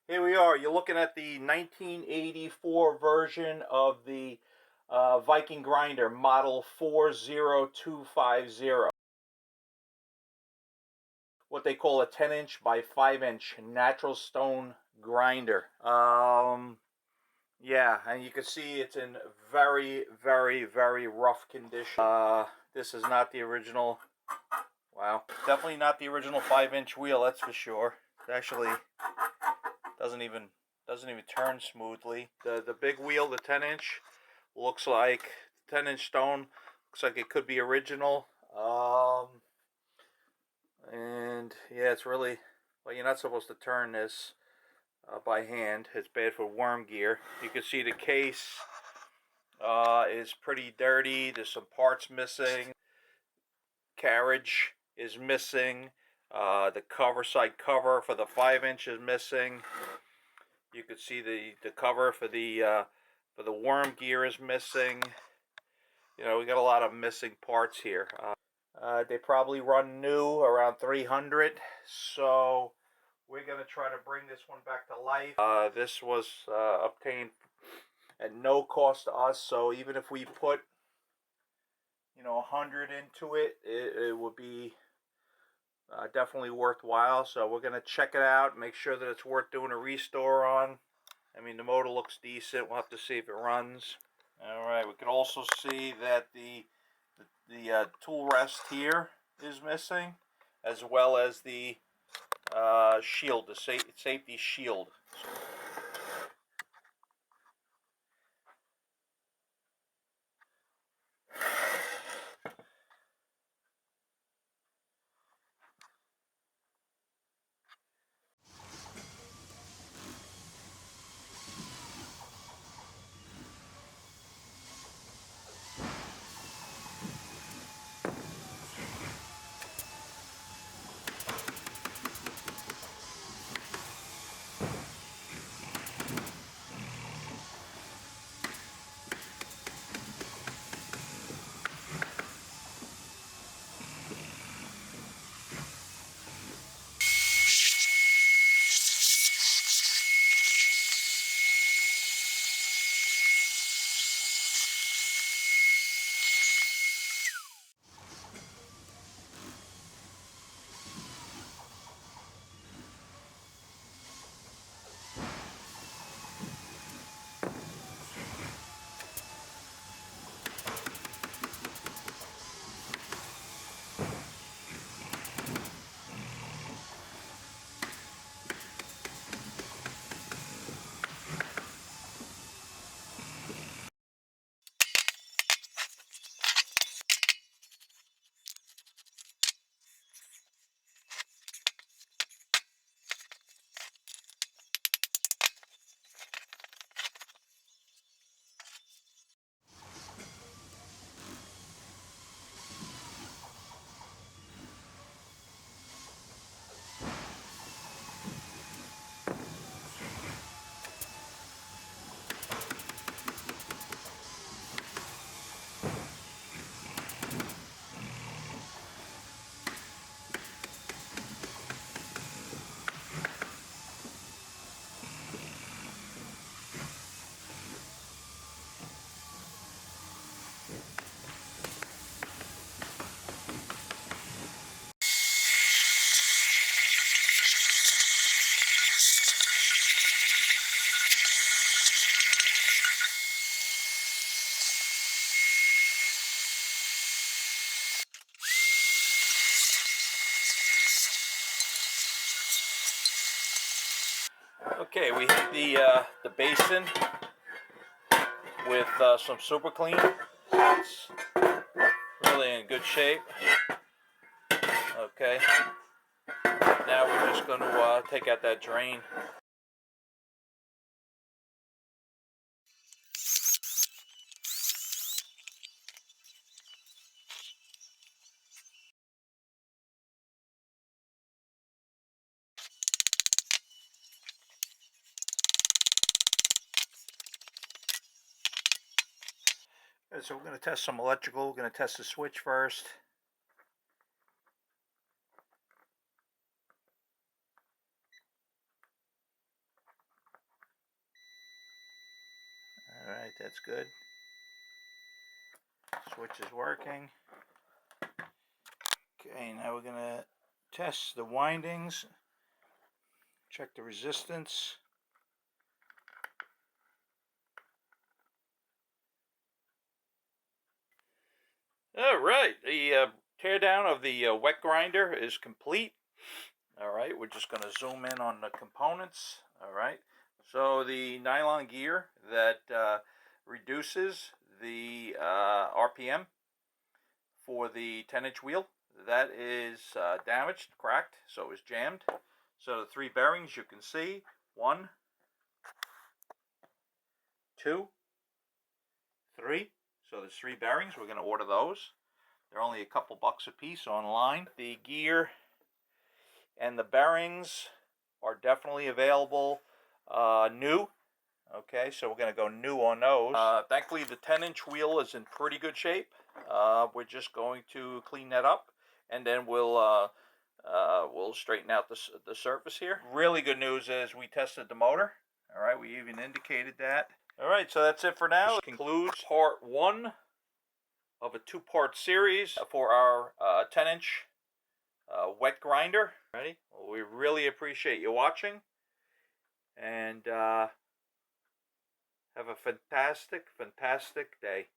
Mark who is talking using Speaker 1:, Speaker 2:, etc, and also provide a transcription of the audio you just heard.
Speaker 1: Here we are. You're looking at the 1984 version of the Viking grinder, model 40250. What they call a 10-inch by 5-inch natural stone grinder. Yeah, and you can see it's in very, very, very rough condition. This is not the original. Wow, definitely not the original 5-inch wheel. That's for sure. It actually doesn't even turn smoothly. The big wheel, the 10-inch, looks like 10-inch stone. Looks like it could be original. And yeah, it's really, well, you're not supposed to turn this by hand. It's bad for worm gear. You can see the case is pretty dirty. There's some parts missing. Carriage is missing. The side cover for the 5-inch is missing. You could see the cover for the worm gear is missing. You know, we got a lot of missing parts here. They probably run new around 300, so we're going to try to bring this one back to life. This was obtained at no cost to us, so even if we put, you know, 100 into it, it would be definitely worthwhile. So we're going to check it out, make sure that it's worth doing a restore on. I mean, the motor looks decent. We'll have to see if it runs. Alright, we can also see that the tool rest here is missing, as well as the shield, the safety shield. Okay, we hit the basin with some super clean. It's really in good shape. Okay, now we're just going to take out that drain. So we're going to test some electrical. We're going to test the switch first. that's good. Switch is working. Okay, now we're going to test the windings. Check the resistance. All right, the teardown of the wet grinder is complete. All right, we're just going to zoom in on the components. All right, so the nylon gear that reduces the RPM for the 10-inch wheel, that is damaged, cracked, so it was jammed. So the 3 bearings you can see, 1, 2, 3. So there's 3 bearings. We're going to order those. They're only a couple bucks a piece online. The gear and the bearings are definitely available new. Okay, so we're going to go new on those. Thankfully, the 10-inch wheel is in pretty good shape. We're just going to clean that up, and then we'll straighten out the surface here. Really good news is we tested the motor. All right, we even indicated that. All right, so that's it for now. This concludes part 1 of a 2-part series for our 10-inch wet grinder. Ready? Well, we really appreciate you watching, and have a fantastic, fantastic day.